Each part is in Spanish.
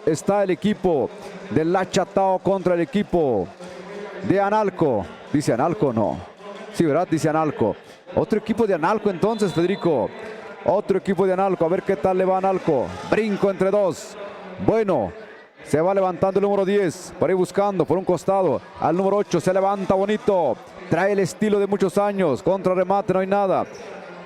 está el equipo de Lachatao contra el equipo de Analco. Dice Analco, no. Sí, ¿verdad? Dice Analco. Otro equipo de Analco entonces, Federico. Otro equipo de Analco. A ver qué tal le va a Analco. Brinco entre dos. Bueno, se va levantando el número 10. Por ahí buscando por un costado al número 8. Se levanta bonito. Trae el estilo de muchos años. Contra remate no hay nada.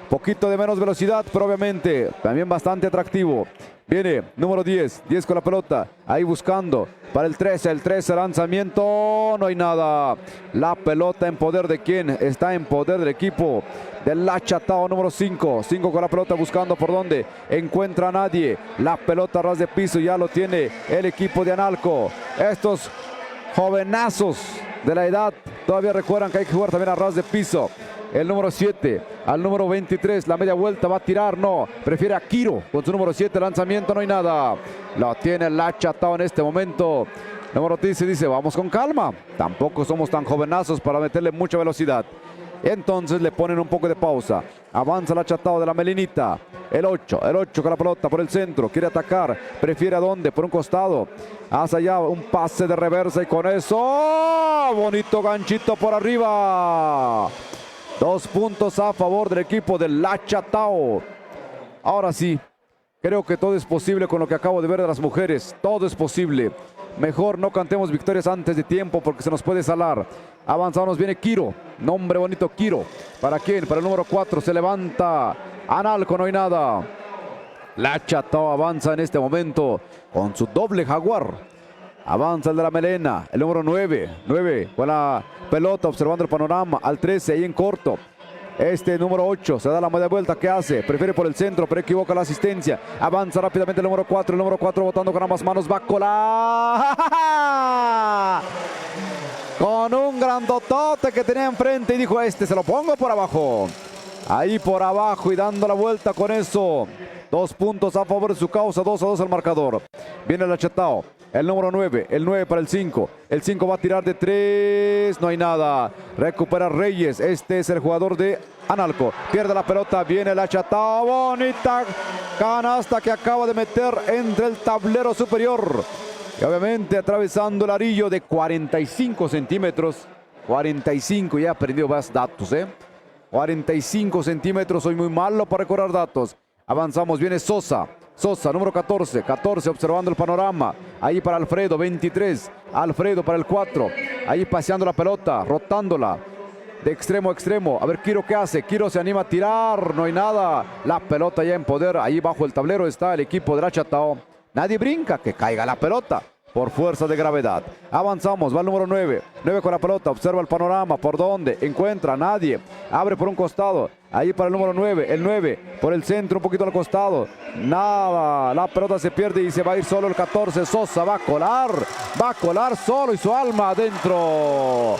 Poquito de menos velocidad, pero obviamente también bastante atractivo. Viene número 10, 10 con la pelota, ahí buscando para el 13 lanzamiento, no hay nada. La pelota en poder de quién, está en poder del equipo del Lachatao número 5, 5 con la pelota buscando por dónde, encuentra a nadie. La pelota a ras de piso ya lo tiene el equipo de Analco. Estos jovenazos de la edad todavía recuerdan que hay que jugar también a ras de piso. El número 7 al número 23, la media vuelta va a tirar, no, prefiere a Kiro con su número 7, lanzamiento, no hay nada. Lo tiene el Lachatao en este momento. Número 13 dice, vamos con calma, tampoco somos tan jovenazos para meterle mucha velocidad. Entonces le ponen un poco de pausa. Avanza el Lachatao de la Melinita. El 8 con la pelota por el centro. Quiere atacar. Prefiere a dónde? Por un costado. Hacia allá un pase de reversa y con eso. Bonito ganchito por arriba. 2 puntos a favor del equipo del Lachatao. Ahora sí, creo que todo es posible con lo que acabo de ver de las mujeres. Todo es posible. Mejor no cantemos victorias antes de tiempo porque se nos puede salar. Avanzamos, viene Kiro. Nombre bonito, Kiro. ¿Para quién? Para el número 4. Se levanta Analco, no hay nada. Lachatao avanza en este momento con su doble jaguar. Avanza el de la melena, el número 9 con la pelota observando el panorama. Al 13 ahí en corto. Este número 8 se da la media vuelta. ¿Qué hace? Prefiere por el centro, pero equivoca la asistencia. Avanza rápidamente el número 4. El número 4 botando con ambas manos. Va a colar con un grandotote que tenía enfrente y dijo, este se lo pongo por abajo. Ahí por abajo y dando la vuelta con eso. 2 puntos a favor de su causa. 2-2 el marcador. Viene el Lachatao. El número 9, el 9 para el 5. El 5 va a tirar de 3. No hay nada. Recupera Reyes. Este es el jugador de Analco. Pierde la pelota. Viene el Lachatao. Bonita canasta que acaba de meter entre el tablero superior. Y obviamente atravesando el arillo de 45 centímetros. 45, ya he aprendido más datos, 45 centímetros. Soy muy malo para recordar datos. Avanzamos. Viene Sosa. Sosa, número 14 observando el panorama. Ahí para Alfredo, 23. Alfredo para el 4. Ahí paseando la pelota, rotándola de extremo a extremo. A ver, Kiro, ¿qué hace? Kiro se anima a tirar, no hay nada. La pelota ya en poder. Ahí bajo el tablero está el equipo de Lachatao. Nadie brinca, que caiga la pelota por fuerza de gravedad. Avanzamos, va el número 9. 9 con la pelota, observa el panorama. ¿Por dónde? Encuentra a nadie. Abre por un costado. Ahí para el número 9. El 9 por el centro, un poquito al costado. Nada. La pelota se pierde y se va a ir solo el 14. Sosa va a colar. Va a colar solo y su alma adentro.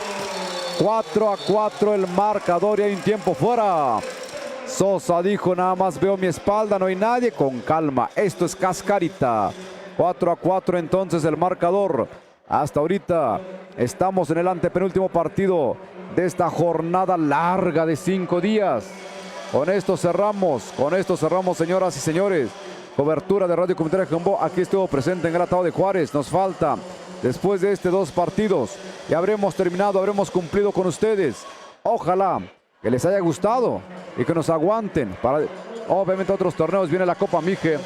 4-4 el marcador y hay un tiempo fuera. Sosa dijo, nada más veo mi espalda, no hay nadie. Con calma, esto es cascarita. 4-4 entonces el marcador. Hasta ahorita estamos en el antepenúltimo partido de esta jornada larga de 5 días. Con esto cerramos, señoras y señores. Cobertura de Radio Comunitaria Jumbo. Aquí estuvo presente en el Atado de Juárez. Nos falta, después de 2 partidos, ya habremos terminado, habremos cumplido con ustedes. Ojalá que les haya gustado y que nos aguanten para, obviamente, otros torneos. Viene la Copa Mije.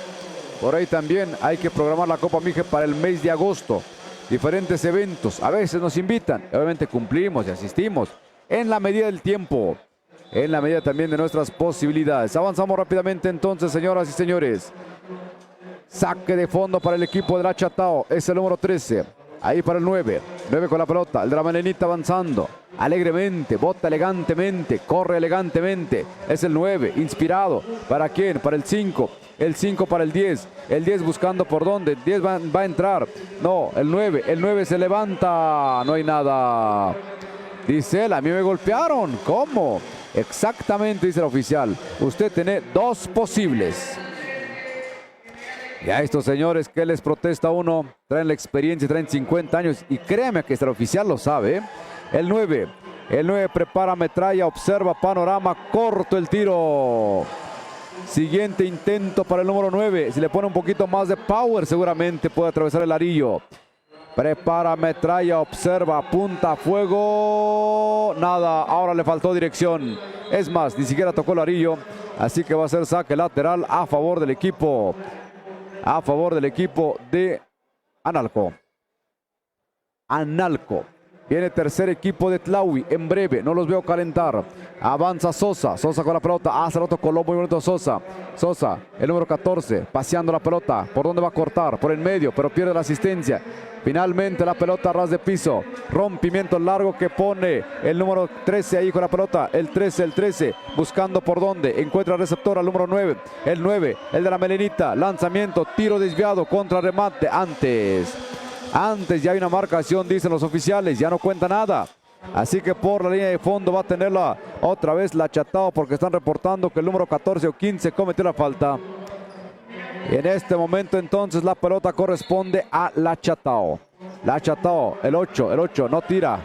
Por ahí también hay que programar la Copa Mije para el mes de agosto. Diferentes eventos. A veces nos invitan. Obviamente cumplimos y asistimos en la medida del tiempo. En la medida también de nuestras posibilidades. Avanzamos rápidamente entonces, señoras y señores. Saque de fondo para el equipo de Lachatao. Es el número 13. Ahí para el 9. 9 con la pelota. El de la Melenita avanzando. Alegremente. Bota elegantemente. Corre elegantemente. Es el 9. Inspirado. ¿Para quién? Para el 5. El 5 para el 10. El 10 buscando por dónde. El 10 va a entrar. No, el 9. El 9 se levanta. No hay nada. Dice él, a mí me golpearon. ¿Cómo? Exactamente, dice el oficial. Usted tiene 2 posibles. Y a estos señores que les protesta uno, traen la experiencia, traen 50 años. Y créeme que el oficial lo sabe. El 9. El 9 prepara metralla, observa panorama, corto el tiro. Siguiente intento para el número 9. Si le pone un poquito más de power, seguramente puede atravesar el arillo. Prepara, metralla, observa, apunta, fuego. Nada, ahora le faltó dirección. Es más, ni siquiera tocó el arillo. Así que va a ser saque lateral a favor del equipo. A favor del equipo de Analco. Viene tercer equipo de Tlaui en breve, no los veo calentar. Avanza Sosa, Sosa con la pelota, hace el otro Colombo muy bonito Sosa. Sosa, el número 14, paseando la pelota. ¿Por dónde va a cortar? Por el medio, pero pierde la asistencia. Finalmente la pelota a ras de piso. Rompimiento largo que pone el número 13 ahí con la pelota. El 13, buscando por dónde. Encuentra el receptor al número 9. El 9, el de la melenita. Lanzamiento, tiro desviado, contra remate. Antes ya hay una marcación, dicen los oficiales, ya no cuenta nada. Así que por la línea de fondo va a tenerla otra vez la Chatao, porque están reportando que el número 14 o 15 cometió la falta. Y en este momento entonces la pelota corresponde a la Chatao. La Chatao, el 8 no tira,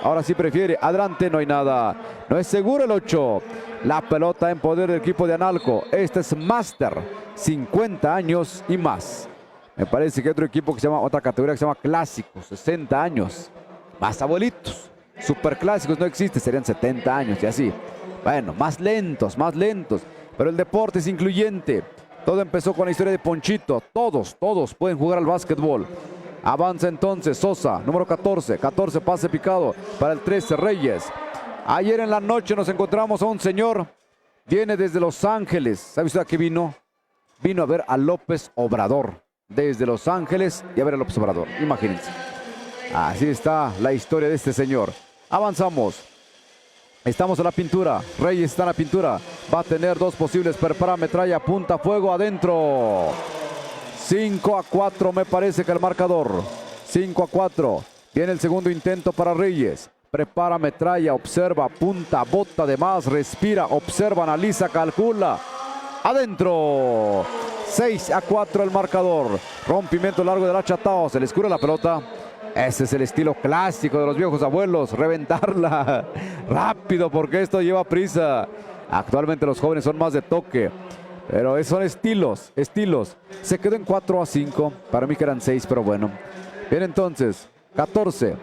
ahora sí prefiere, adelante no hay nada. No es seguro el 8. La pelota en poder del equipo de Analco. Este es Master, 50 años y más. Me parece que hay otro equipo que se llama, otra categoría que se llama Clásicos, 60 años. Más abuelitos. Superclásicos no existe, serían 70 años y así. Bueno, más lentos. Pero el deporte es incluyente. Todo empezó con la historia de Ponchito. Todos pueden jugar al básquetbol. Avanza entonces Sosa, número 14. 14, pase picado para el 13, Reyes. Ayer en la noche nos encontramos a un señor. Viene desde Los Ángeles. ¿Sabe usted a qué vino? Vino a ver a López Obrador. Desde Los Ángeles y a ver a López Obrador. Imagínense. Así está la historia de este señor. Avanzamos. Estamos en la pintura. Reyes está en la pintura. Va a tener dos posibles. Prepara, metralla, punta, fuego adentro. 5-4 me parece que el marcador. 5-4. Viene el segundo intento para Reyes. Prepara, metralla, observa, punta, bota de más, respira, observa, analiza, calcula. Adentro. 6-4 el marcador. Rompimiento largo de la Chatao. Se le escurre la pelota. Ese es el estilo clásico de los viejos abuelos. Reventarla rápido porque esto lleva prisa. Actualmente los jóvenes son más de toque. Pero son estilos. Se quedó en 4-5. Para mí que eran 6, pero bueno. Bien entonces. 14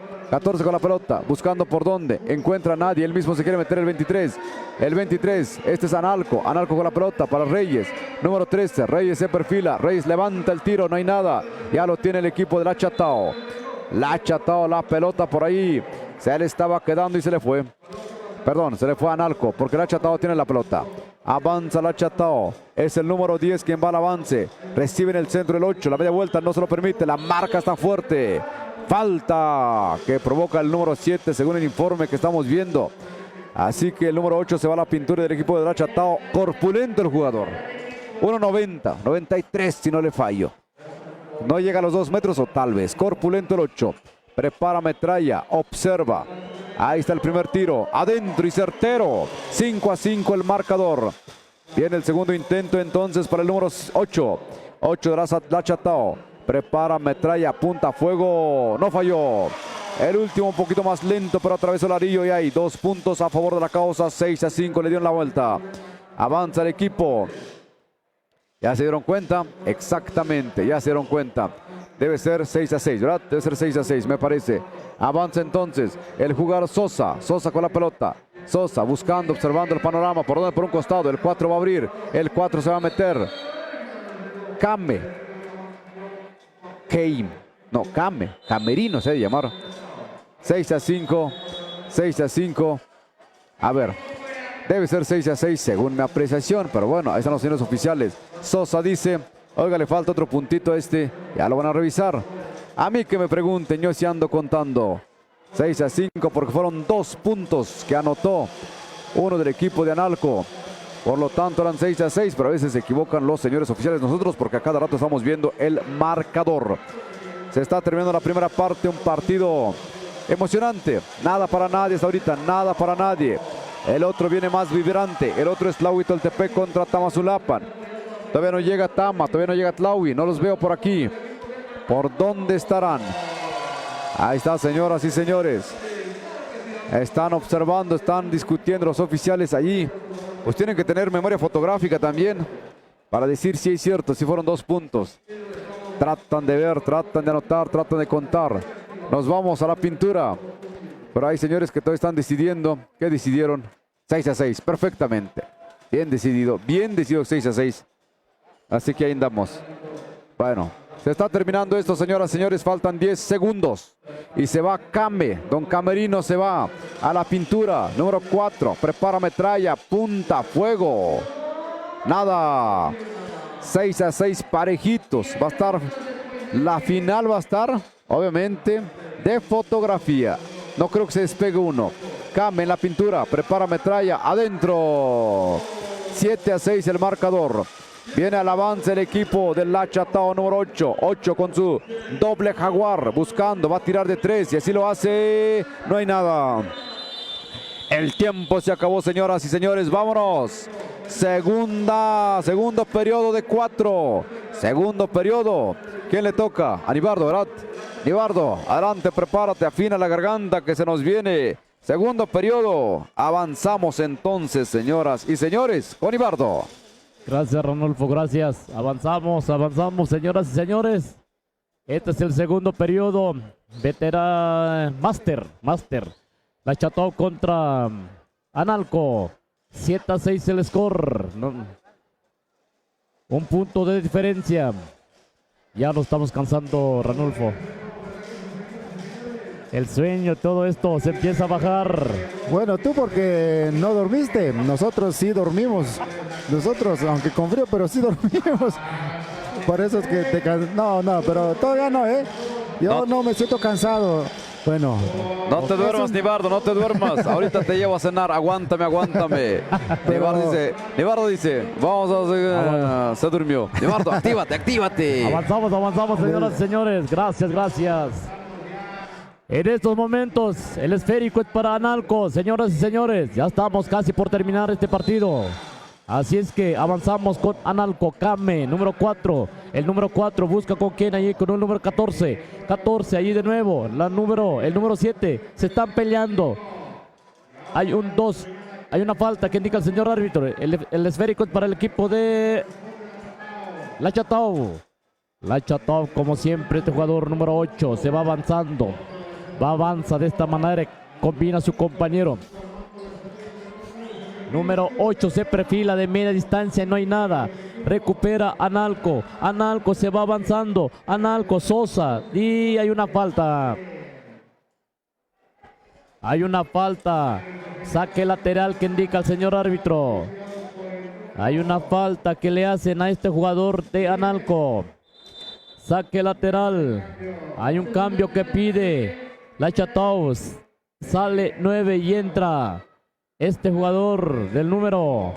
con la pelota, buscando por dónde, encuentra a nadie, él mismo se quiere meter el 23, este es Analco con la pelota para Reyes, número 13, Reyes se perfila, Reyes levanta el tiro, no hay nada, ya lo tiene el equipo de la Chatao, la pelota por ahí, se le estaba quedando y se le fue a Analco, porque la Chatao tiene la pelota. Avanza la Chatao. Es el número 10 quien va al avance. Recibe en el centro el 8. La media vuelta no se lo permite. La marca está fuerte. Falta que provoca el número 7 según el informe que estamos viendo. Así que el número 8 se va a la pintura del equipo de la Chatao. Corpulento el jugador. 1.90, 93 si no le fallo. No llega a los 2 metros o tal vez. Corpulento el 8. Prepara, metralla, observa. Ahí está el primer tiro. Adentro y certero. 5-5 el marcador. Viene el segundo intento entonces para el número 8. 8 de la Chatao. Prepara, metralla, apunta, fuego. No falló. El último un poquito más lento, pero atravesó el arillo y hay 2 puntos a favor de la causa. 6-5 le dieron la vuelta. Avanza el equipo. ¿Ya se dieron cuenta? Exactamente, ya se dieron cuenta. Debe ser 6-6, ¿verdad? Debe ser 6-6, me parece. Avanza entonces el jugador Sosa. Sosa con la pelota. Sosa buscando, observando el panorama. Por un costado. El 4 va a abrir. El 4 se va a meter. Camerino se debe llamar. 6-5. A ver. Debe ser 6-6 según mi apreciación. Pero bueno, ahí están los señores oficiales. Sosa dice, oiga, le falta otro puntito a este. Ya lo van a revisar. A mí que me pregunten, yo sí ando contando. 6-5 porque fueron 2 puntos que anotó uno del equipo de Analco. Por lo tanto eran 6-6, pero a veces se equivocan los señores oficiales nosotros porque a cada rato estamos viendo el marcador. Se está terminando la primera parte, un partido emocionante. Nada para nadie hasta ahorita, nada para nadie. El otro viene más vibrante, el otro es Tlaui Toltepec contra Tamazulapan. Todavía no llega Tama, todavía no llega Tlaui, no los veo por aquí. ¿Por dónde estarán? Ahí está, señoras y señores. Están observando, están discutiendo los oficiales allí. pues tienen que tener memoria fotográfica también para decir si es cierto, si fueron 2 puntos. Tratan de ver, tratan de anotar, tratan de contar. Nos vamos a la pintura. Pero hay señores que todavía están decidiendo. ¿Qué decidieron? 6-6, perfectamente. Bien decidido 6-6. Así que ahí andamos. Bueno, se está terminando esto, señoras y señores. Faltan 10 segundos. Y se va Came. Don Camerino se va a la pintura. Número 4. Prepara metralla. Punta. Fuego. Nada. 6-6 parejitos. Va a estar. La final va a estar, obviamente, de fotografía. No creo que se despegue uno. Came en la pintura. Prepara metralla. Adentro. 7-6 el marcador. Viene al avance el equipo del Lachatao número 8. 8 con su doble jaguar. Buscando. Va a tirar de 3. Y así lo hace. No hay nada. El tiempo se acabó, señoras y señores. Vámonos. Segundo periodo de 4. Segundo periodo. ¿Quién le toca? A Nibardo, ¿verdad? Nibardo, adelante, prepárate, afina la garganta que se nos viene. Segundo periodo. Avanzamos entonces, señoras y señores, con Nibardo. Gracias, Ranulfo, gracias. Avanzamos, señoras y señores. Este es el segundo periodo. Master. Lachatao contra Analco. 7-6 el score. Un punto de diferencia. Ya nos estamos cansando, Ranulfo. El sueño, todo esto se empieza a bajar. Bueno, tú porque no dormiste. Nosotros sí dormimos. Nosotros, aunque con frío, pero sí dormimos. Por eso es que te cansas. No, pero todavía no, ¿eh? Yo no me siento cansado. Bueno. No te duermas, Nibardo, no te duermas. Ahorita te llevo a cenar. Aguántame. Nibardo dice, vamos a... se durmió. Nibardo, actívate. Avanzamos, señoras y señores. Gracias. En estos momentos, el esférico es para Analco. Señoras y señores, ya estamos casi por terminar este partido. Así es que avanzamos con Analco. Came, número 4. El número 4 busca con quién allí, con el número 14. 14 allí de nuevo. El número 7. Se están peleando. Hay un 2. Hay una falta que indica el señor árbitro. El esférico es para el equipo de Lachatao. Lachatao, como siempre, este jugador número 8 se va avanzando. Avanza de esta manera. Combina a su compañero. Número 8 se perfila de media distancia y no hay nada. Recupera Analco. Analco se va avanzando. Analco, Sosa. Y hay una falta. Saque lateral que indica el señor árbitro. Hay una falta que le hacen a este jugador de Analco. Saque lateral. Hay un cambio que pide Lachatao. Sale 9 y entra este jugador del número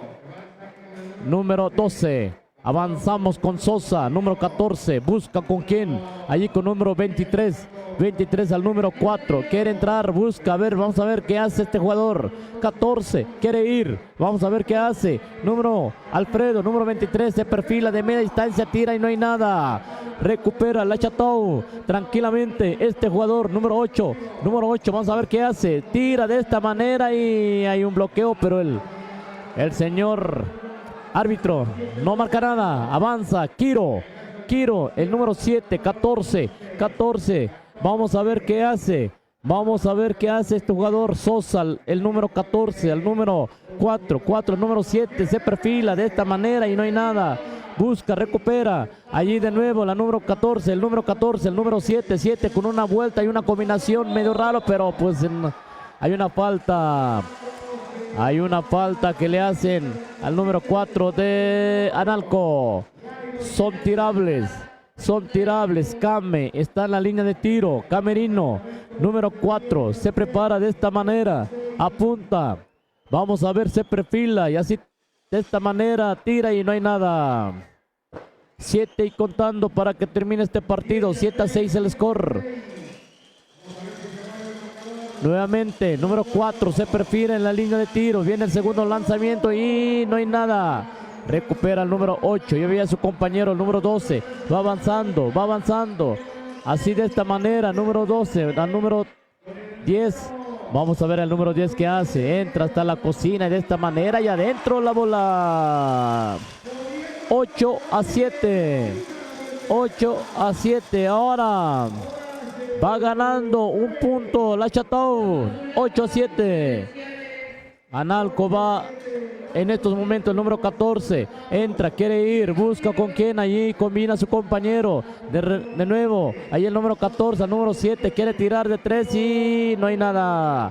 12. Avanzamos con Sosa, número 14. Busca con quién. Allí con número 23. 23 al número 4. Quiere entrar, busca. A ver, vamos a ver qué hace este jugador. 14. Quiere ir. Vamos a ver qué hace. Alfredo, número 23. Se perfila de media distancia. Tira y no hay nada. Recupera Lachatao tranquilamente. Este jugador, número 8. Número 8. Vamos a ver qué hace. Tira de esta manera y hay un bloqueo, pero el señor árbitro no marca nada. Avanza Quiro, el número 7, 14. Vamos a ver qué hace. Este jugador Sosa, el número 14, al número 4, el número 7, se perfila de esta manera y no hay nada. Busca, recupera. Allí de nuevo la número 14, el número 7 con una vuelta y una combinación medio raro, pero pues hay una falta. Hay una falta que le hacen al número 4 de Analco. Son tirables. Came está en la línea de tiro. Camerino, número 4, se prepara de esta manera. Apunta. Vamos a ver, se perfila y así de esta manera tira y no hay nada. 7 y contando para que termine este partido. 7-6 el score. Nuevamente, número 4 se perfila en la línea de tiro. Viene el segundo lanzamiento y no hay nada. Recupera el número 8. Ya veía a su compañero, el número 12. Va avanzando. Así de esta manera, número 12. Al número 10. Vamos a ver el número 10 que hace. Entra hasta la cocina y de esta manera y adentro la bola. 8-7. 8-7. Ahora va ganando un punto la Chateau. 8-7. Analco va en estos momentos el número 14. Entra, quiere ir, busca con quién allí, combina a su compañero. De nuevo, ahí el número 14, el número 7, quiere tirar de 3 y no hay nada.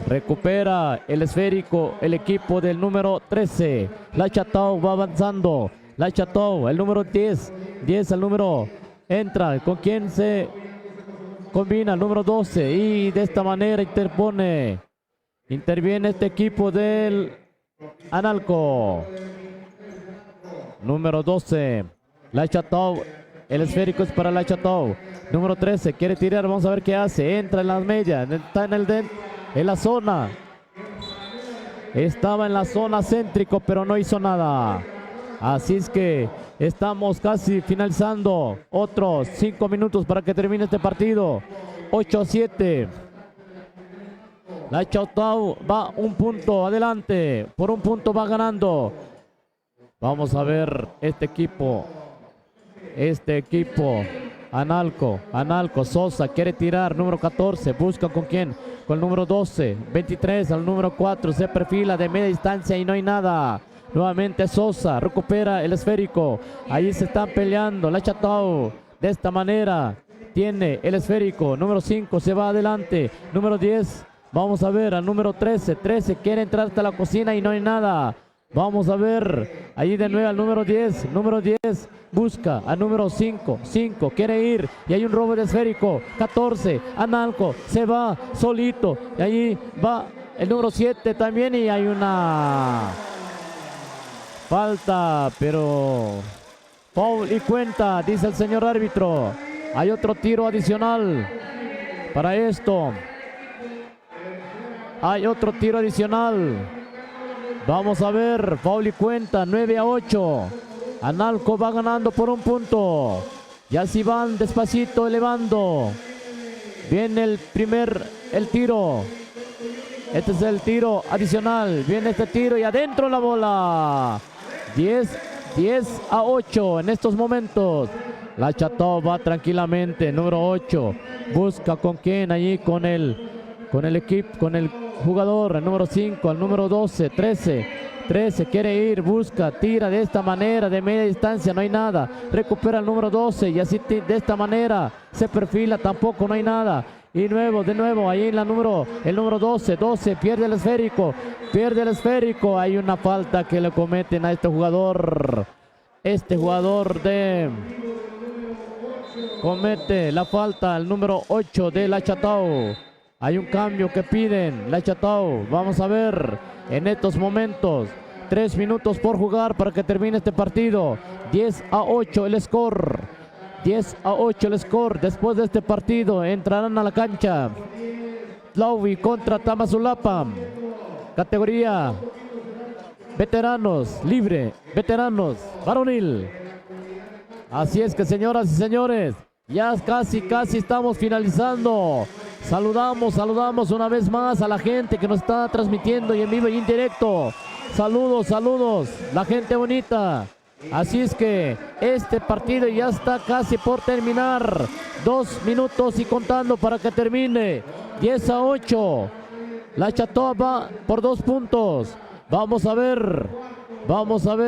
Recupera el esférico el equipo del número 13. La Chateau va avanzando. La Chateau, el número 10. 10 al número. Entra, con quién se combina el número 12 y de esta manera interviene este equipo del Analco. Número 12. La Chateau. El esférico es para la Chateau. Número 13. Quiere tirar. Vamos a ver qué hace. Entra en las medias. Está en la zona. Estaba en la zona céntrico, pero no hizo nada. Así es que estamos casi finalizando. Otros 5 minutos para que termine este partido. 8-7. La Chateau va un punto adelante. Por un punto va ganando. Vamos a ver este equipo. Analco. Sosa quiere tirar. Número 14. Busca con quién. Con el número 12. 23 al número 4. Se perfila de media distancia y no hay nada. Nuevamente Sosa. Recupera el esférico. Ahí se están peleando. La Chateau. De esta manera. Tiene el esférico. Número 5 se va adelante. Número 10. Vamos a ver al número 13. 13 quiere entrar hasta la cocina y no hay nada. Vamos a ver. Ahí de nuevo al número 10. Número 10 busca al número 5. 5 quiere ir. Y hay un robo de esférico. 14. Analco se va solito. Y ahí va el número 7 también. Y hay una falta. Pero foul y cuenta, dice el señor árbitro. Hay otro tiro adicional para esto. Hay otro tiro adicional. Vamos a ver. Foul y cuenta. 9-8. Analco va ganando por un punto. Y así van despacito elevando. Viene el tiro. Este es el tiro adicional. Viene este tiro y adentro la bola. 10-8 en estos momentos. La Chateau va tranquilamente. Número 8. Busca con quién allí. Con el equipo. Con el jugador. El número 5. El número 12. 13 quiere ir. Busca. Tira de esta manera. De media distancia. No hay nada. Recupera el número 12. Y así de esta manera. Se perfila. Tampoco no hay nada. Y de nuevo, ahí en el número 12, 12, pierde el esférico, hay una falta que le cometen a este jugador. Comete la falta, el número 8 de la Chateau. Hay un cambio que piden la Chateau. Vamos a ver en estos momentos. 3 minutos por jugar para que termine este partido. 10-8 el score. 10-8 el score. Después de este partido entrarán a la cancha Tlauvi contra Tamazulapa. Categoría veteranos, libre, veteranos, varonil. Así es que, señoras y señores, ya casi estamos finalizando. Saludamos una vez más a la gente que nos está transmitiendo y en vivo y en directo. Saludos, la gente bonita. Así es que este partido ya está casi por terminar. 2 minutos y contando para que termine. 10-8. La Chateau va por 2 puntos. Vamos a ver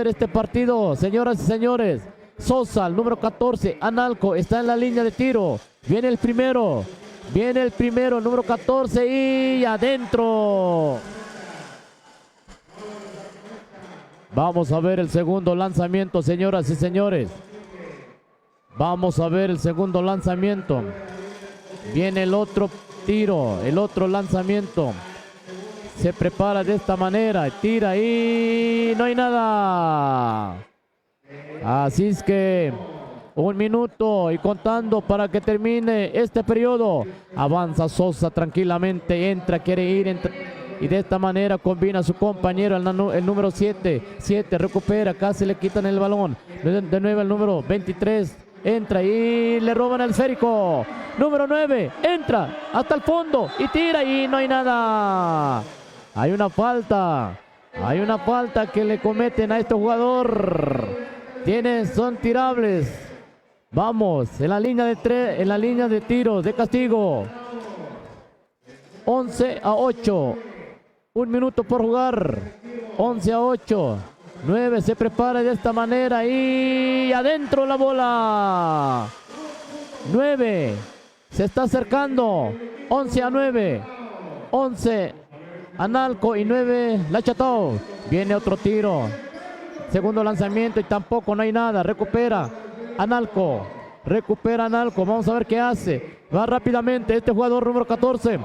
este partido, señoras y señores. Sosa, el número 14, Analco, está en la línea de tiro. Viene el primero, el número 14 y adentro. Vamos a ver el segundo lanzamiento, señoras y señores. Vamos a ver el segundo lanzamiento. Viene el otro tiro, el otro lanzamiento. Se prepara de esta manera, tira y no hay nada. Así es que 1 minuto y contando para que termine este periodo. Avanza Sosa tranquilamente, entra, quiere ir, y de esta manera combina a su compañero, el número 7. 7 recupera, casi le quitan el balón. De nuevo el número 23. entra y le roban el esférico. Número 9, entra hasta el fondo y tira y no hay nada. Hay una falta que le cometen a este jugador. Son tirables. Vamos, en la línea de tiros de castigo. 11-8. 1 minuto por jugar. 11-8. 9 se prepara de esta manera y adentro la bola. 9 se está acercando. 11-9. 11 Analco y 9 Lachatao. Viene otro tiro. Segundo lanzamiento y tampoco no hay nada. Recupera Analco. Vamos a ver qué hace. Va rápidamente este jugador número 14.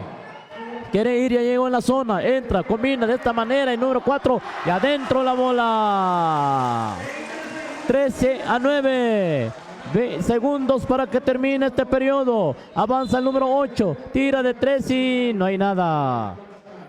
Quiere ir, ya llegó en la zona. Entra, combina de esta manera. Y número 4. Y adentro la bola. 13-9. Segundos para que termine este periodo. Avanza el número 8. Tira de 3 y no hay nada.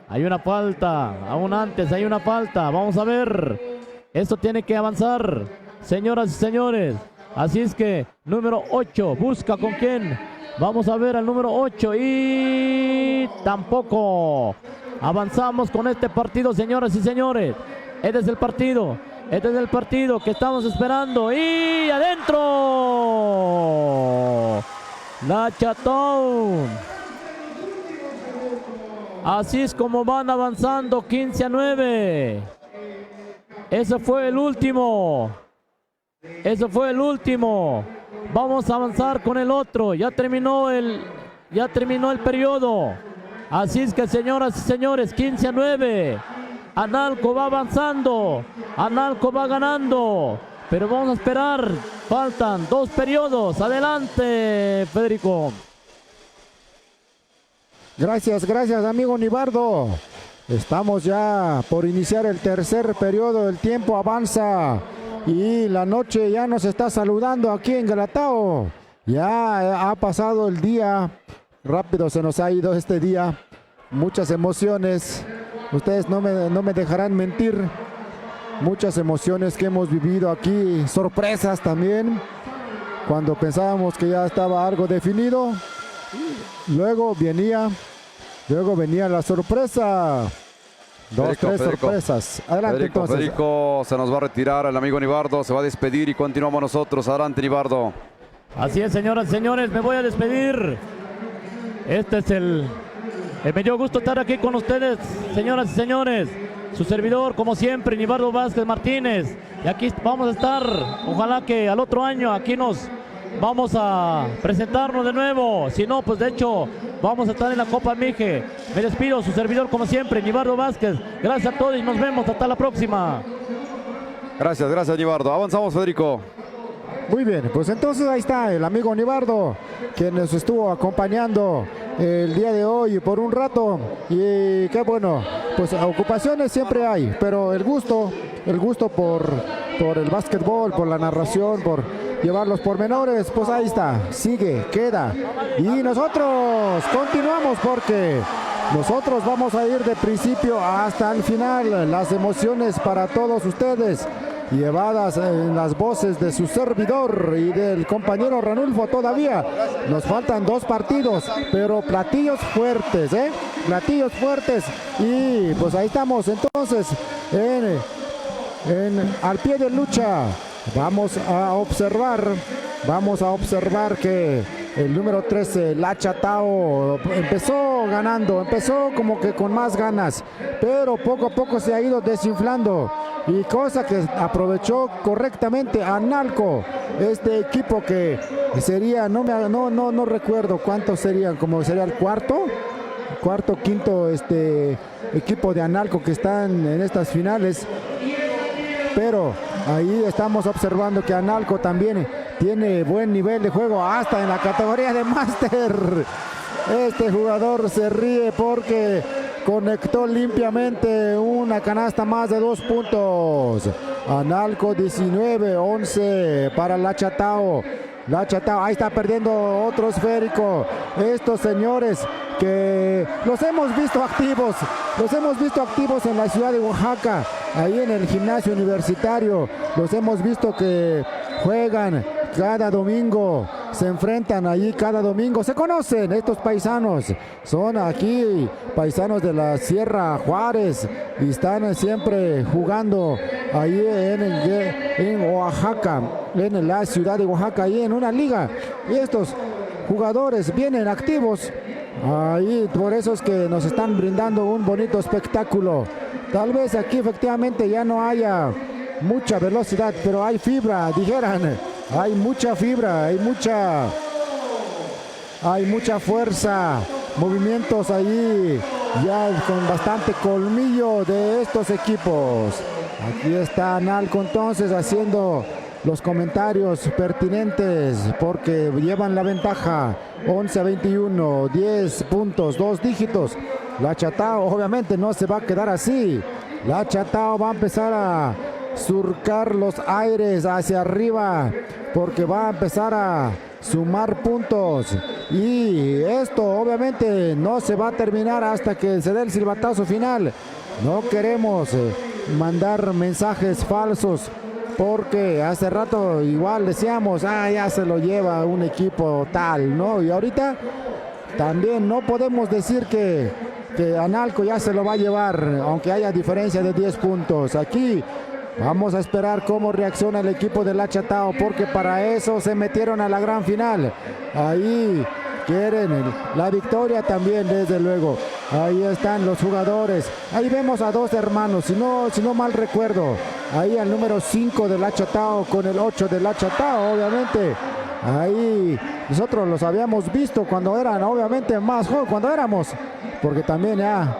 Hay una falta. Aún antes hay una falta. Vamos a ver. Esto tiene que avanzar, señoras y señores. Así es que número 8 busca con quién. Vamos a ver al número 8 y tampoco. Avanzamos con este partido, señoras y señores. Este es el partido que estamos esperando. Y adentro. Lachatao. Así es como van avanzando 15-9. Ese fue el último. Vamos a avanzar con el otro. Ya terminó el periodo. Así es que, señoras y señores, 15-9. Analco va avanzando. Analco va ganando. Pero vamos a esperar. Faltan 2 periodos. Adelante, Federico. Gracias, amigo Nibardo. Estamos ya por iniciar el tercer periodo. El tiempo avanza y la noche ya nos está saludando aquí en Galatao. Ya ha pasado el día. Rápido se nos ha ido este día. Muchas emociones. Ustedes no me dejarán mentir. Muchas emociones que hemos vivido aquí. Sorpresas también. Cuando pensábamos que ya estaba algo definido. Luego venía la sorpresa. Tres sorpresas. Adelante, entonces. Federico, se nos va a retirar el amigo Nibardo, se va a despedir y continuamos nosotros. Adelante, Nibardo. Así es, señoras y señores, me voy a despedir. Este es me dio gusto estar aquí con ustedes, señoras y señores. Su servidor, como siempre, Nibardo Vázquez Martínez. Y aquí vamos a estar, ojalá que al otro año aquí nos vamos a presentarnos de nuevo. Si no, pues de hecho vamos a estar en la Copa Mije. Me despido, su servidor como siempre, Nibardo Vázquez. Gracias a todos y nos vemos hasta la próxima. Gracias, Nibardo. Avanzamos, Federico. Muy bien, pues entonces ahí está el amigo Nibardo, quien nos estuvo acompañando el día de hoy por un rato. Y qué bueno, pues ocupaciones siempre hay, pero el gusto por el básquetbol, por la narración, por llevar los pormenores, pues ahí está, sigue, queda. Y nosotros continuamos porque nosotros vamos a ir de principio hasta el final. Las emociones para todos ustedes, llevadas en las voces de su servidor y del compañero Ranulfo. Todavía nos faltan 2 partidos, pero platillos fuertes, platillos fuertes. Y pues ahí estamos entonces al pie de lucha. Vamos a observar que el número 13, Lachatao, empezó ganando, empezó como que con más ganas, pero poco a poco se ha ido desinflando. Y cosa que aprovechó correctamente Analco, este equipo que sería, no recuerdo cuántos serían, como sería el cuarto, quinto equipo de Analco que están en estas finales. Pero ahí estamos observando que Analco también tiene buen nivel de juego, hasta en la categoría de máster. Este jugador se ríe porque conectó limpiamente una canasta más de 2 puntos. Analco 19-11 para Lachatao. Ahí está perdiendo otro esférico. Estos señores que los hemos visto activos en la ciudad de Oaxaca, ahí en el gimnasio universitario. Los hemos visto que juegan cada domingo se enfrentan allí, cada domingo se conocen estos paisanos, son aquí paisanos de la Sierra Juárez y están siempre jugando ahí en Oaxaca, en la ciudad de Oaxaca, ahí en una liga, y estos jugadores vienen activos ahí, por eso es que nos están brindando un bonito espectáculo. Tal vez aquí efectivamente ya no haya mucha velocidad, pero hay fibra, dijeran. Hay mucha fibra, hay mucha fuerza, movimientos ahí ya con bastante colmillo de estos equipos. Aquí está Analco entonces haciendo los comentarios pertinentes porque llevan la ventaja 11-21, 10 puntos, 2 dígitos. La Chatao obviamente no se va a quedar así. La Chatao va a empezar a surcar los aires hacia arriba porque va a empezar a sumar puntos y esto obviamente no se va a terminar hasta que se dé el silbatazo final. No queremos mandar mensajes falsos porque hace rato igual decíamos ya se lo lleva un equipo tal, ¿no? Y ahorita también no podemos decir que Analco ya se lo va a llevar aunque haya diferencia de 10 puntos. Aquí vamos a esperar cómo reacciona el equipo de la Chatao porque para eso se metieron a la gran final. Ahí quieren la victoria también, desde luego. Ahí están los jugadores. Ahí vemos a dos hermanos, si no mal recuerdo. Ahí al número 5 de la Chatao con el 8 de la Chatao, obviamente. Ahí nosotros los habíamos visto cuando eran, obviamente, más jóvenes, cuando éramos. Porque también ya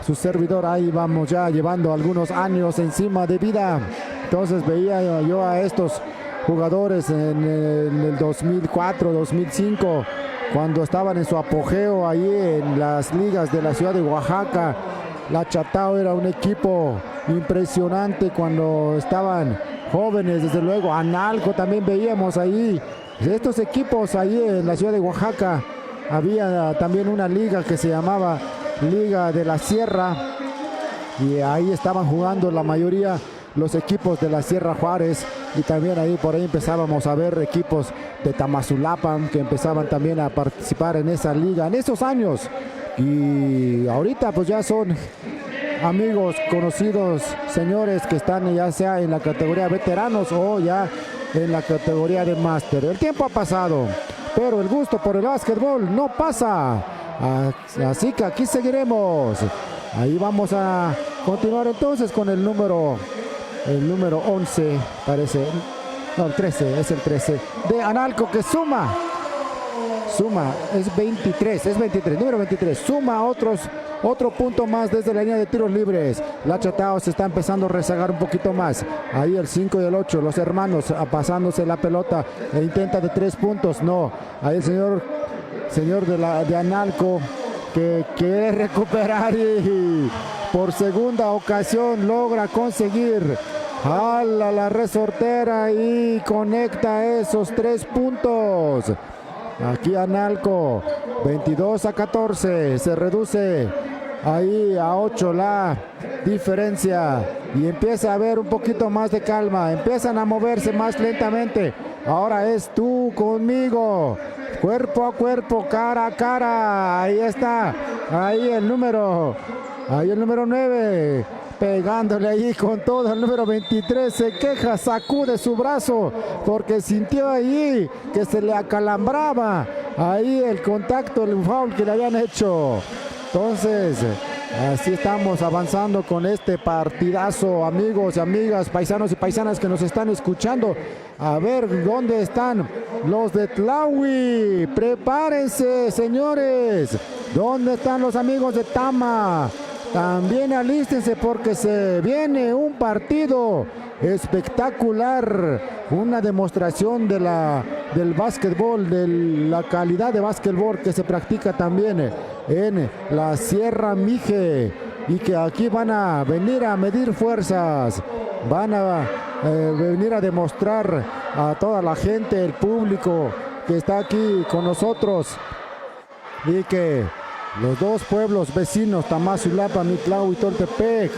su servidor ahí vamos ya llevando algunos años encima de vida. Entonces veía yo a estos jugadores en el 2004, 2005, cuando estaban en su apogeo ahí en las ligas de la ciudad de Oaxaca. La Chatao era un equipo impresionante cuando estaban jóvenes, desde luego. Analco también veíamos ahí. Estos equipos ahí en la ciudad de Oaxaca, había también una liga que se llamaba Liga de la Sierra y ahí estaban jugando la mayoría los equipos de la Sierra Juárez y también ahí por ahí empezábamos a ver equipos de Tamazulapan que empezaban también a participar en esa liga en esos años y ahorita pues ya son amigos conocidos, señores que están ya sea en la categoría veteranos o ya en la categoría de máster. El tiempo ha pasado, pero el gusto por el básquetbol no pasa. Así que aquí seguiremos. Ahí vamos a continuar entonces con el número 11, parece. No, el 13, es el 13 de Analco que suma, es 23, número 23, suma otro punto más desde la línea de tiros libres. La Chatao se está empezando a rezagar un poquito más. Ahí el 5 y el 8, los hermanos pasándose la pelota e intenta de 3 puntos, no. Ahí el señor de Analco que quiere recuperar y por segunda ocasión logra conseguir. Jala la resortera y conecta esos 3 puntos. Aquí Analco 22-14, se reduce ahí a 8 la diferencia y empieza a haber un poquito más de calma, empiezan a moverse más lentamente. Ahora es tú conmigo, cuerpo a cuerpo, cara a cara. Ahí está, ahí el número 9 pegándole ahí con todo. El número 23 se queja, sacude su brazo porque sintió ahí que se le acalambraba ahí el contacto, el foul que le habían hecho. Entonces así estamos avanzando con este partidazo, amigos y amigas, paisanos y paisanas que nos están escuchando. A ver dónde están los de Tlahui. Prepárense, señores. ¿Dónde están los amigos de Tama? También alístense porque se viene un partido espectacular, una demostración del básquetbol, de la calidad de básquetbol que se practica también en la Sierra Mije y que aquí van a venir a medir fuerzas, van a venir a demostrar a toda la gente, el público que está aquí con nosotros y que los dos pueblos vecinos, Tamazulapan y Tlahuitoltepec,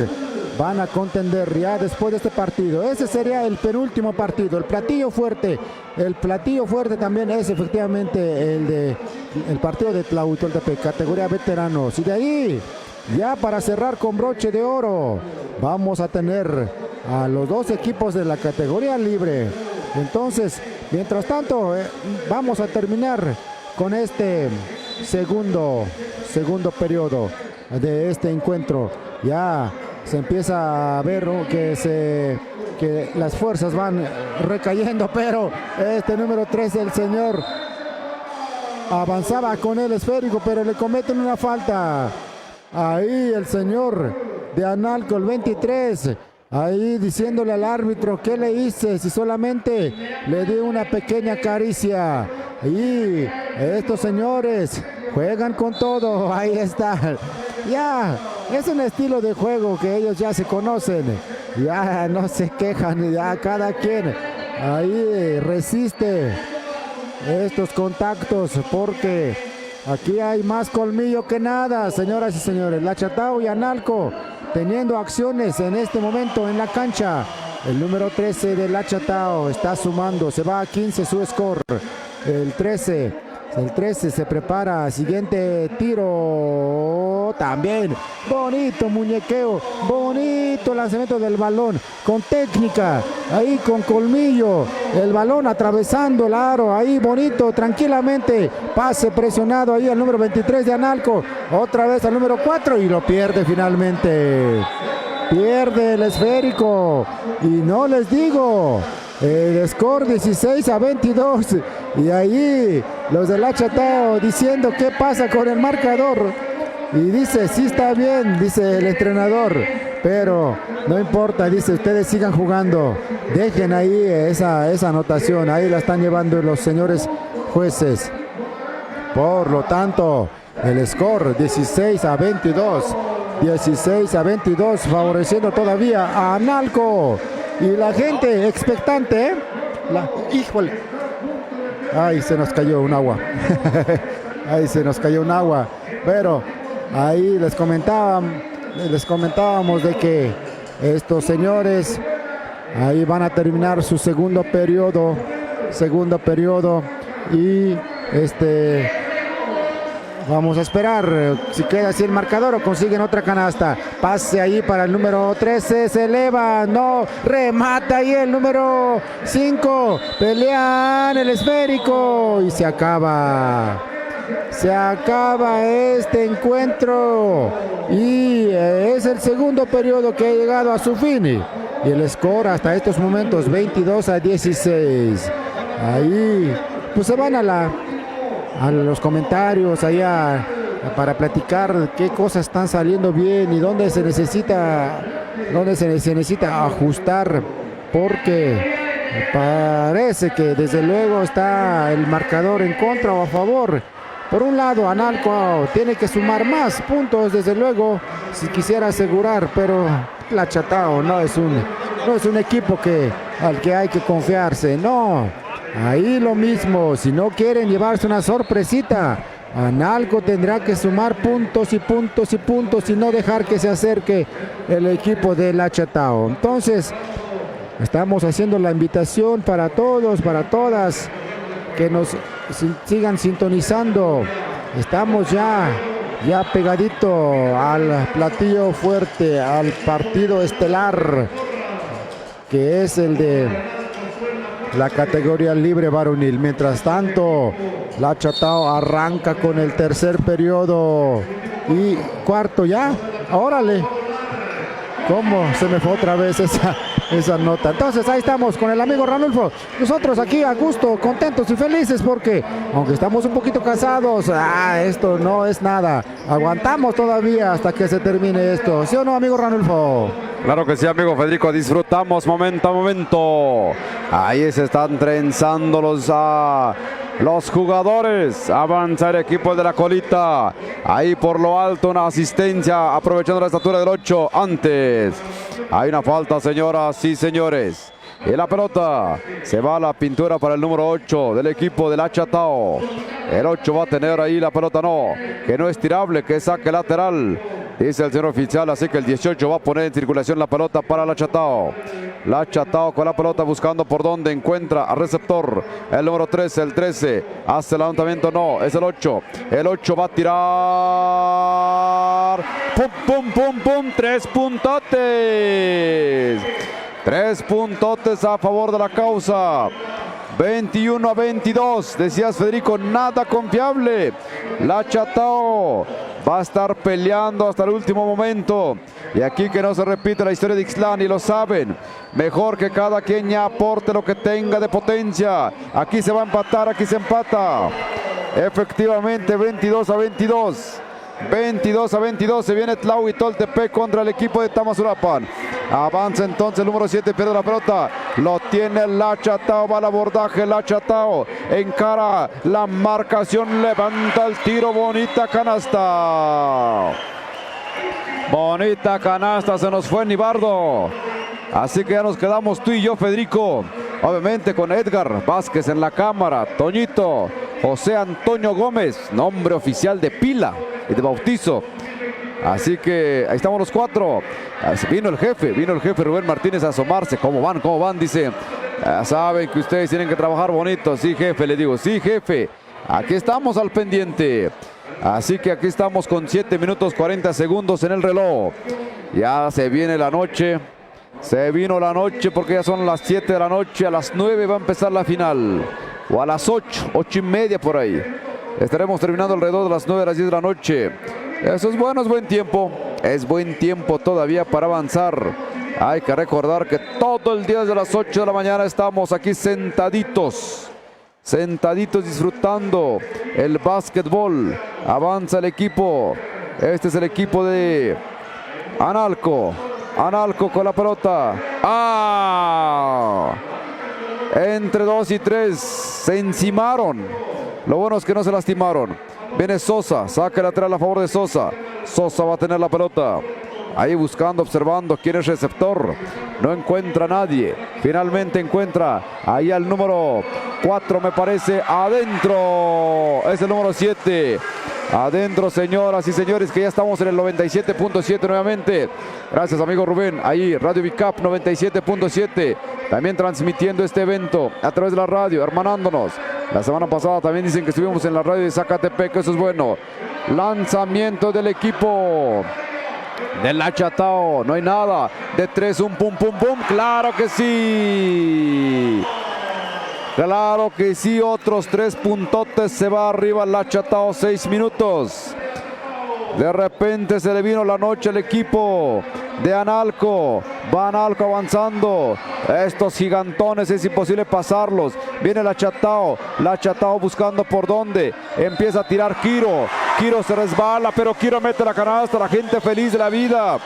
van a contender ya después de este partido. Ese sería el penúltimo partido, el platillo fuerte. El platillo fuerte también es efectivamente el partido de Tlahuitoltepec, categoría veteranos. Y de ahí, ya para cerrar con broche de oro, vamos a tener a los dos equipos de la categoría libre. Entonces, mientras tanto, vamos a terminar con este segundo periodo de este encuentro. Ya se empieza a ver, ¿no?, que las fuerzas van recayendo, pero este número 3, el señor, avanzaba con el esférico, pero le cometen una falta. Ahí el señor de Analco, el 23, ahí diciéndole al árbitro: ¿qué le hice? Si solamente le di una pequeña caricia. Y estos señores juegan con todo. Ahí está. Ya, es un estilo de juego que ellos ya se conocen. Ya no se quejan, ya cada quien ahí resiste estos contactos, porque aquí hay más colmillo que nada, señoras y señores. Lachatao y Analco teniendo acciones en este momento en la cancha. El número 13 de Lachatao está sumando, se va a 15 su score. El 13 se prepara, siguiente tiro, también bonito muñequeo, bonito lanzamiento del balón, con técnica, ahí con colmillo, el balón atravesando el aro, ahí bonito, tranquilamente, pase presionado ahí al número 23 de Analco, otra vez al número 4 y lo pierde finalmente. Pierde el esférico y no les digo, el score 16-22 y ahí los de Lachatao diciendo qué pasa con el marcador y dice: sí está bien, dice el entrenador, pero no importa, dice, ustedes sigan jugando, dejen ahí esa anotación, ahí la están llevando los señores jueces. Por lo tanto, el score 16-22 favoreciendo todavía a Analco. Y la gente expectante, ¿eh? Híjole. Ay, se nos cayó un agua. Ahí se nos cayó un agua. Pero ahí les comentábamos de que estos señores ahí van a terminar su segundo periodo. Y vamos a esperar si queda así el marcador o consiguen otra canasta. Pase ahí para el número 13, se eleva, no, remata ahí el número 5, pelean el esférico y se acaba este encuentro y es el segundo periodo que ha llegado a su fin y el score hasta estos momentos 22-16. Ahí pues se van a los comentarios allá para platicar qué cosas están saliendo bien y dónde se necesita ajustar, porque parece que desde luego está el marcador en contra o a favor. Por un lado, Analco tiene que sumar más puntos, desde luego, si quisiera asegurar, pero Lachatao no es un equipo al que hay que confiarse, no. Ahí lo mismo, si no quieren llevarse una sorpresita, Analco tendrá que sumar puntos y puntos y puntos y no dejar que se acerque el equipo de Lachatao. Entonces, estamos haciendo la invitación para todos, para todas, que nos sigan sintonizando. Estamos ya pegadito al platillo fuerte, al partido estelar, que es el de la categoría libre varonil. Mientras tanto, Lachatao arranca con el tercer periodo y cuarto ya. ¡Órale! ¿Cómo se me fue otra vez esa nota? Entonces ahí estamos con el amigo Ranulfo. Nosotros aquí a gusto, contentos y felices porque aunque estamos un poquito cansados, esto no es nada. Aguantamos todavía hasta que se termine esto. ¿Sí o no, amigo Ranulfo? Claro que sí, amigo Federico, disfrutamos momento a momento. Ahí se están trenzando los jugadores. Avanza el equipo de la colita. Ahí por lo alto una asistencia, aprovechando la estatura del 8 antes. Hay una falta, señoras y señores. Y la pelota se va a la pintura para el número 8 del equipo de Lachatao. El 8 va a tener ahí la pelota, que no es tirable, que saque lateral. dice el señor oficial, así que el 18 va a poner en circulación la pelota para la Chatao. La Chatao con la pelota buscando por dónde encuentra al receptor. El número 13, el 13. Hace el levantamiento, no, es el 8. El 8 va a tirar. ¡Pum, pum, pum, pum! 3 puntotes. 3 puntotes a favor de la causa. 21-22. Decías, Federico, nada confiable. La Chatao va a estar peleando hasta el último momento. Y aquí que no se repite la historia de Ixtlán, y lo saben. Mejor que cada quien ya aporte lo que tenga de potencia. Aquí se va a empatar, aquí se empata. Efectivamente, 22-22. 22-22. Se viene Tlahuitoltepec contra el equipo de Tamazulapan. Avanza entonces el número 7, pierde la pelota. Lo tiene la Chatao, va al abordaje la Chatao. Encara la marcación, levanta el tiro, bonita canasta. Bonita canasta, se nos fue Nibardo. Así que ya nos quedamos tú y yo, Federico. Obviamente con Edgar Vázquez en la cámara. Toñito, José Antonio Gómez, nombre oficial de pila y de bautizo. Así que ahí estamos los 4. Vino el jefe Rubén Martínez a asomarse. ¿Cómo van? ¿Cómo van? Dice, saben que ustedes tienen que trabajar bonito. Sí, jefe, le digo, sí, jefe. Aquí estamos al pendiente. Así que aquí estamos con 7 minutos 40 segundos en el reloj. Ya se viene la noche. Se vino la noche porque ya son las 7 de la noche. A las 9 va a empezar la final. O a las 8, 8 y media por ahí. Estaremos terminando alrededor de las 9 a las 10 de la noche. Eso es bueno, es buen tiempo. Es buen tiempo todavía para avanzar. Hay que recordar que todo el día desde las 8 de la mañana estamos aquí sentaditos. Sentaditos disfrutando el básquetbol. Avanza el equipo. Este es el equipo de Analco. Analco con la pelota. ¡Ah! Entre 2 y 3 se encimaron. Lo bueno es que no se lastimaron. Viene Sosa, saca el lateral a favor de Sosa. Sosa va a tener la pelota. Ahí buscando, observando quién es receptor. No encuentra a nadie. Finalmente encuentra ahí al número 4, me parece. Adentro. Es el número 7. Adentro, señoras y señores, que ya estamos en el 97.7 nuevamente. Gracias, amigo Rubén. Ahí, Radio Bicap 97.7. También transmitiendo este evento a través de la radio, hermanándonos. La semana pasada también dicen que estuvimos en la radio de Zacatepec, eso es bueno. Lanzamiento del equipo de la Chatao. No hay nada. De 3, un pum, pum, pum. ¡Claro que sí! Claro que sí, otros 3 puntotes, se va arriba la Chatao, 6 minutos. De repente se le vino la noche al equipo de Analco. Va Analco avanzando. Estos gigantones es imposible pasarlos. Viene la Chatao buscando por dónde. Empieza a tirar Quiro. Quiro se resbala, pero Quiro mete la canasta. La gente feliz de la vida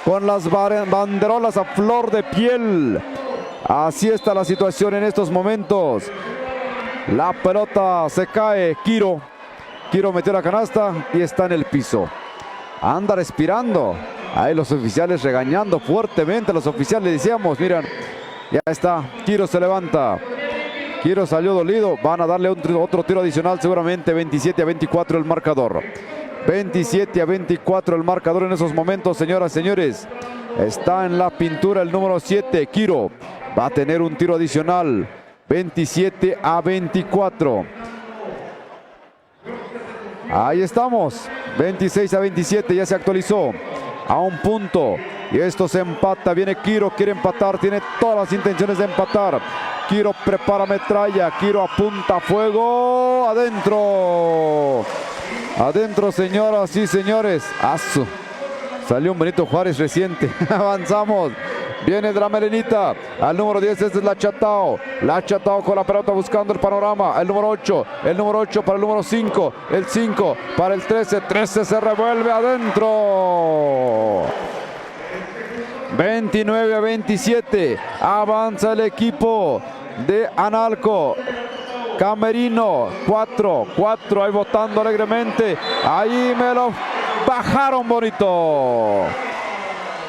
con las banderolas a flor de piel. Así está la situación en estos momentos. La pelota se cae. Quiro metió la canasta y está en el piso. Anda respirando. Ahí los oficiales regañando fuertemente. Los oficiales decíamos, miren, ya está. Quiro se levanta. Quiro salió dolido. Van a darle otro tiro adicional seguramente. 27-24 el marcador. 27-24 el marcador en esos momentos, señoras y señores. Está en la pintura el número 7, Quiro. Va a tener un tiro adicional. 27-24. Ahí estamos. 26-27, ya se actualizó. A un punto. Y esto se empata. Viene Quiro, quiere empatar. Tiene todas las intenciones de empatar. Quiro prepara metralla. Quiro apunta fuego. Adentro. Adentro, señoras y señores. Asu. Salió un Benito Juárez reciente. Avanzamos. Viene de la melenita. Al número 10, este es la Chatao. La Chatao con la pelota buscando el panorama. El número 8. El número 8 para el número 5. El 5 para el 13. 13 se revuelve adentro. 29-27. Avanza el equipo de Analco. Camerino. 4. Ahí votando alegremente. Ahí me lo bajaron bonito.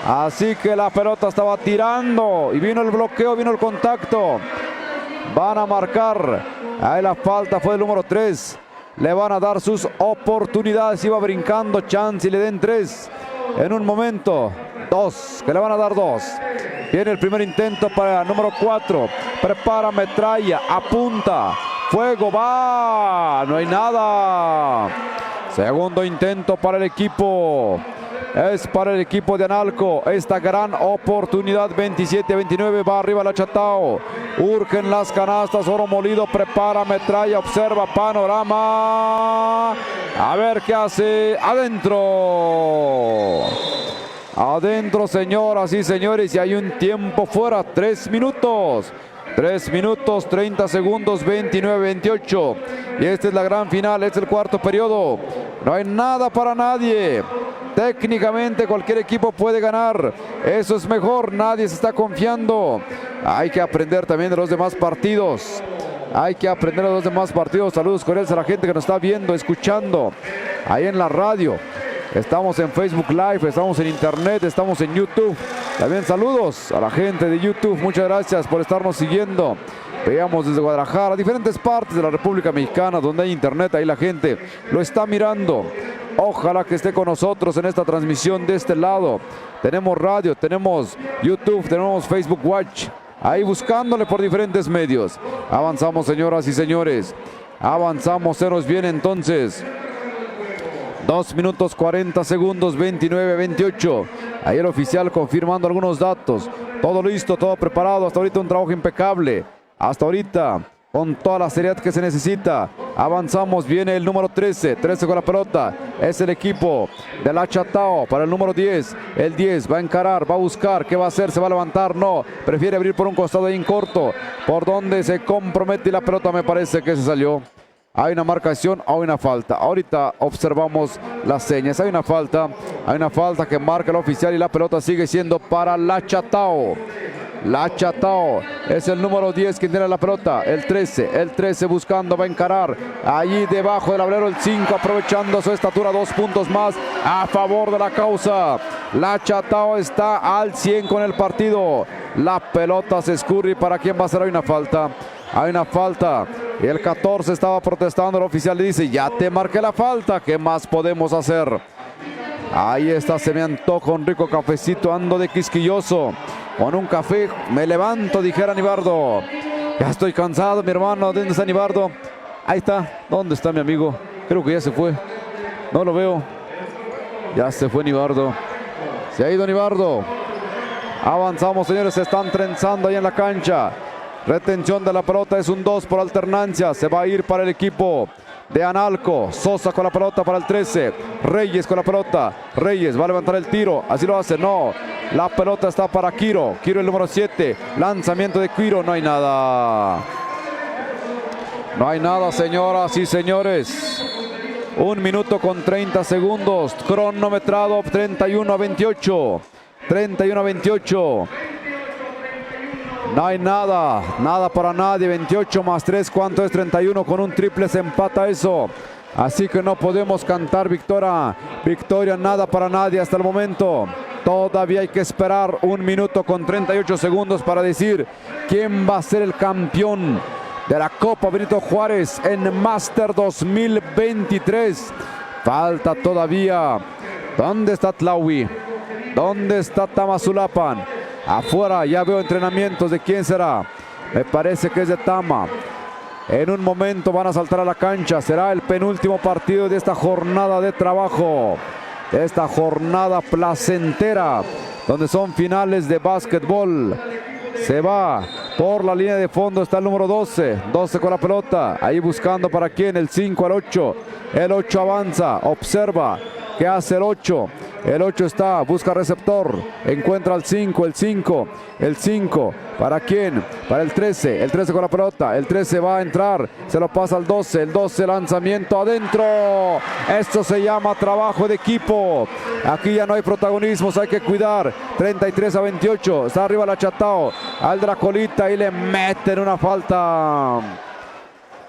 Así que la pelota estaba tirando y vino el bloqueo, vino el contacto. Van a marcar. Ahí la falta fue el número 3. Le van a dar sus oportunidades. Iba brincando, chance y le den 3. en un momento. 2, que le van a dar 2. Viene el primer intento para el número 4. Prepara metralla, apunta. Fuego, va. No hay nada. Segundo intento para el equipo. Es para el equipo de Analco. Esta gran oportunidad. 27-29. Va arriba la Chatao. Urgen las canastas. Oro Molido prepara metralla. Observa panorama. A ver qué hace. Adentro. Adentro, señoras y señores. Y hay un tiempo fuera. 3 minutos. 3 minutos, 30 segundos, 29-28. Y esta es la gran final, este es el cuarto periodo. No hay nada para nadie. Técnicamente cualquier equipo puede ganar. Eso es mejor, nadie se está confiando. Hay que aprender también de los demás partidos. Hay que aprender de los demás partidos. Saludos cordiales a la gente que nos está viendo, escuchando. Ahí en la radio. Estamos en Facebook Live, estamos en Internet, estamos en YouTube. También saludos a la gente de YouTube. Muchas gracias por estarnos siguiendo. Veamos desde Guadalajara, diferentes partes de la República Mexicana donde hay Internet. Ahí la gente lo está mirando. Ojalá que esté con nosotros en esta transmisión de este lado. Tenemos radio, tenemos YouTube, tenemos Facebook Watch. Ahí buscándole por diferentes medios. Avanzamos, señoras y señores. Avanzamos, se nos viene entonces. 2 minutos 40 segundos, 29-28. Ahí el oficial confirmando algunos datos. Todo listo, todo preparado. Hasta ahorita un trabajo impecable. Hasta ahorita con toda la seriedad que se necesita. Avanzamos, viene el número 13. 13 con la pelota. Es el equipo de la Chatao para el número 10. El 10 va a encarar, va a buscar. ¿Qué va a hacer? ¿Se va a levantar? No. Prefiere abrir por un costado ahí en corto. Por donde se compromete y la pelota me parece que se salió. Hay una marcación, hay una falta. Ahorita observamos las señas. Hay una falta que marca el oficial y la pelota sigue siendo para la Chatao. La Chatao es el número 10 quien tiene la pelota. El 13 buscando, va a encarar. Allí debajo del tablero el 5 aprovechando su estatura, 2 puntos más a favor de la causa. La Chatao está al 100 con el partido. La pelota se escurre. ¿Para quién va a ser? Hay una falta. Hay una falta. Y el 14 estaba protestando. El oficial le dice: ya te marqué la falta. ¿Qué más podemos hacer? Ahí está, se me antoja un rico cafecito. Ando de quisquilloso. Con un café me levanto, dijera Nibardo. Ya estoy cansado, mi hermano. ¿Dónde está Nibardo? Ahí está. ¿Dónde está mi amigo? Creo que ya se fue. No lo veo. Ya se fue Nibardo. Se ha ido Nibardo. Avanzamos, señores. Se están trenzando ahí en la cancha. Retención de la pelota, es un 2 por alternancia. Se va a ir para el equipo de Analco. Sosa con la pelota para el 13. Reyes con la pelota. Reyes va a levantar el tiro. Así lo hace. No. La pelota está para Quiro. Quiro el número 7. Lanzamiento de Quiro. No hay nada. No hay nada, señoras y señores. 1 minuto con 30 segundos. Cronometrado 31-28. 31-28. No hay nada, nada para nadie. 28 más 3, ¿cuánto es? 31. Con un triple se empata eso. Así que no podemos cantar victoria. Victoria, nada para nadie hasta el momento. Todavía hay que esperar 1 minuto con 38 segundos para decir quién va a ser el campeón de la Copa Benito Juárez en Master 2023. Falta todavía. ¿Dónde está Tlaui? ¿Dónde está Tamazulapan? Afuera ya veo entrenamientos. ¿De quién será? Me parece que es de Tama. En un momento van a saltar a la cancha. Será el penúltimo partido de esta jornada de trabajo. De esta jornada placentera. Donde son finales de básquetbol. Se va por la línea de fondo. Está el número 12. 12 con la pelota. Ahí buscando para quién. El 5 al 8. El 8 avanza. Observa. ¿Qué hace el 8? El 8 está, busca receptor, encuentra al 5, el 5, el 5, ¿para quién? Para el 13 con la pelota, el 13 va a entrar, se lo pasa al 12, el 12 lanzamiento adentro. Esto se llama trabajo de equipo. Aquí ya no hay protagonismos, hay que cuidar. 33-28, está arriba la Chatao, al Dracolita y le meten una falta.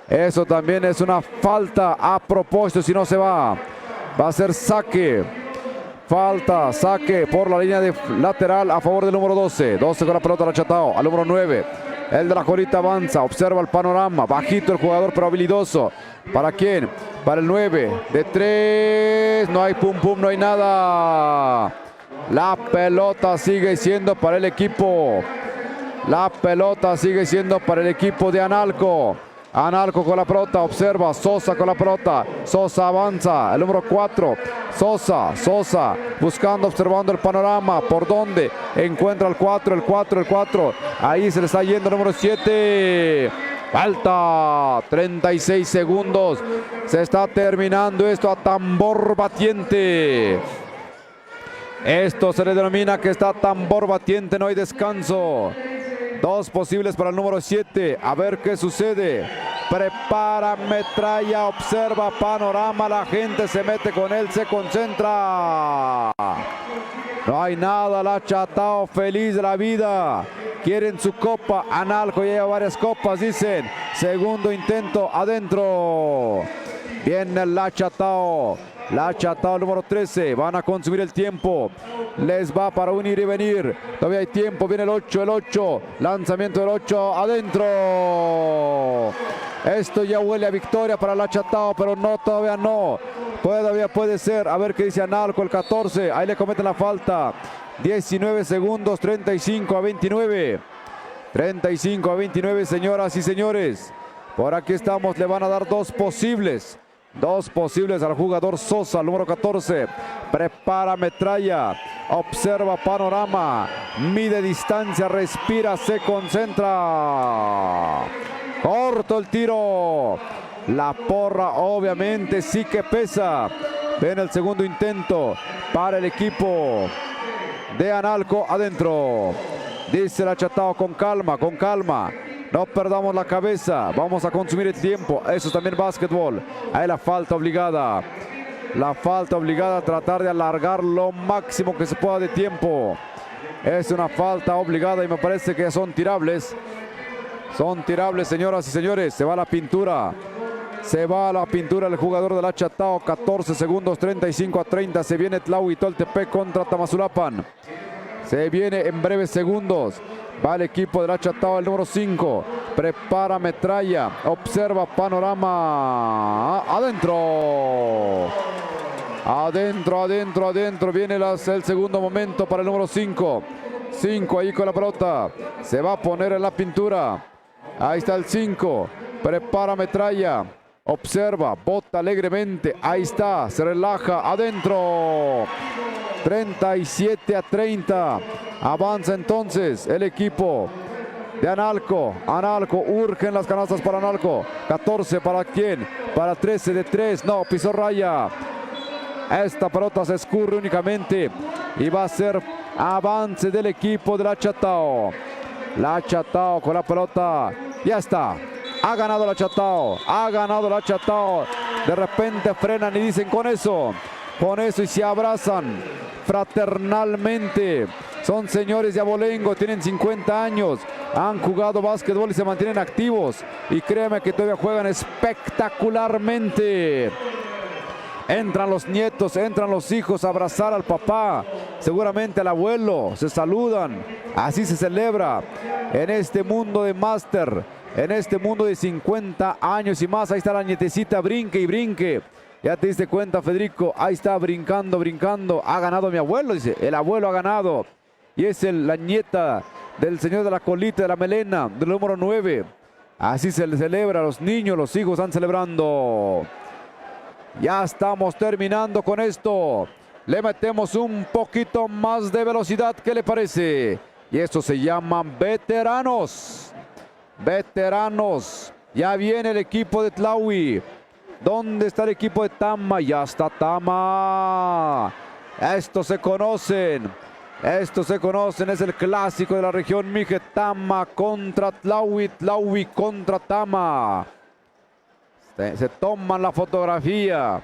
Eso también es una falta a propósito, si no se va. Va a ser saque. Falta, saque por la línea de lateral a favor del número 12. 12 con la pelota la Chatao. Al número 9. El de la Jorita avanza. Observa el panorama. Bajito el jugador pero habilidoso. ¿Para quién? para el 9. De 3. No hay pum pum, no hay nada. La pelota sigue siendo para el equipo. La pelota sigue siendo para el equipo de Analco. Analco con la pelota, observa, Sosa con la pelota, Sosa avanza, el número 4, Sosa, buscando, observando el panorama, por dónde encuentra el 4, ahí se le está yendo el número 7, falta, 36 segundos, se está terminando esto a tambor batiente. Esto se le denomina que está tambor batiente, no hay descanso. 2 posibles para el número 7. A ver qué sucede. Prepara, metralla, observa, panorama. La gente se mete con él, se concentra. No hay nada. La Chatao feliz de la vida. Quieren su copa. Analco lleva varias copas, dicen. Segundo intento, adentro. Viene la Chatao. La Chatao número 13, van a consumir el tiempo, les va para un ir y venir, todavía hay tiempo, viene el 8, lanzamiento del 8, adentro. Esto ya huele a victoria para la Chatao, pero no, todavía no, todavía puede ser, a ver qué dice Analco, el 14, ahí le cometen la falta, 19 segundos, 35 a 29, 35 a 29, señoras y señores, por aquí estamos, le van a dar 2 posibles. 2 posibles al jugador Sosa, número 14. Prepara, metralla, observa panorama, mide distancia, respira, se concentra. Corto el tiro. La porra obviamente sí que pesa. Ven el segundo intento para el equipo de Analco, adentro. Dice la Chatao, con calma, con calma. No perdamos la cabeza, vamos a consumir el tiempo. Eso es también básquetbol. Ahí la falta obligada. La falta obligada, tratar de alargar lo máximo que se pueda de tiempo. Es una falta obligada y me parece que son tirables. Son tirables, señoras y señores. Se va la pintura. Se va la pintura el jugador de la Chatao. 14 segundos, 35 a 30. Se viene Tlahui Toltepec contra Tamazulapan. Se viene en breves segundos. Va el equipo de la Chatao, el número 5. Prepara, metralla. Observa panorama. Adentro. Adentro. Viene el segundo momento para el número 5. 5 ahí con la pelota. Se va a poner en la pintura. Ahí está el 5. Prepara, metralla. Observa, bota alegremente. Ahí está, se relaja. Adentro. 37 a 30. Avanza entonces el equipo de Analco. Analco, urgen las canastas para Analco. 14 para quién? Para 13 de 3. No, pisó raya. Esta pelota se escurre únicamente y va a ser avance del equipo de la Chatao. La Chatao con la pelota. Ya está. Ha ganado la Chatao. Ha ganado la Chatao. De repente frenan y dicen con eso y se abrazan fraternalmente. Son señores de abolengo, tienen 50 años, han jugado básquetbol y se mantienen activos. Y créeme que todavía juegan espectacularmente. Entran los nietos, entran los hijos a abrazar al papá, seguramente al abuelo, se saludan. Así se celebra en este mundo de máster, en este mundo de 50 años y más. Ahí está la nietecita, brinque y brinque. Ya te diste cuenta, Federico, ahí está brincando. Ha ganado mi abuelo, dice, el abuelo ha ganado. Y es la nieta del señor de la colita, de la melena, del número 9. Así se le celebra, los niños, los hijos están celebrando. Ya estamos terminando con esto. Le metemos un poquito más de velocidad, ¿qué le parece? Y esto se llaman veteranos. Veteranos. Ya viene el equipo de Tlahui. ¿Dónde está el equipo de Tama? Ya está Tama. Estos se conocen, es el clásico de la región Mije. Tama contra Tlahui, Tlahui contra Tama. Se toman la fotografía.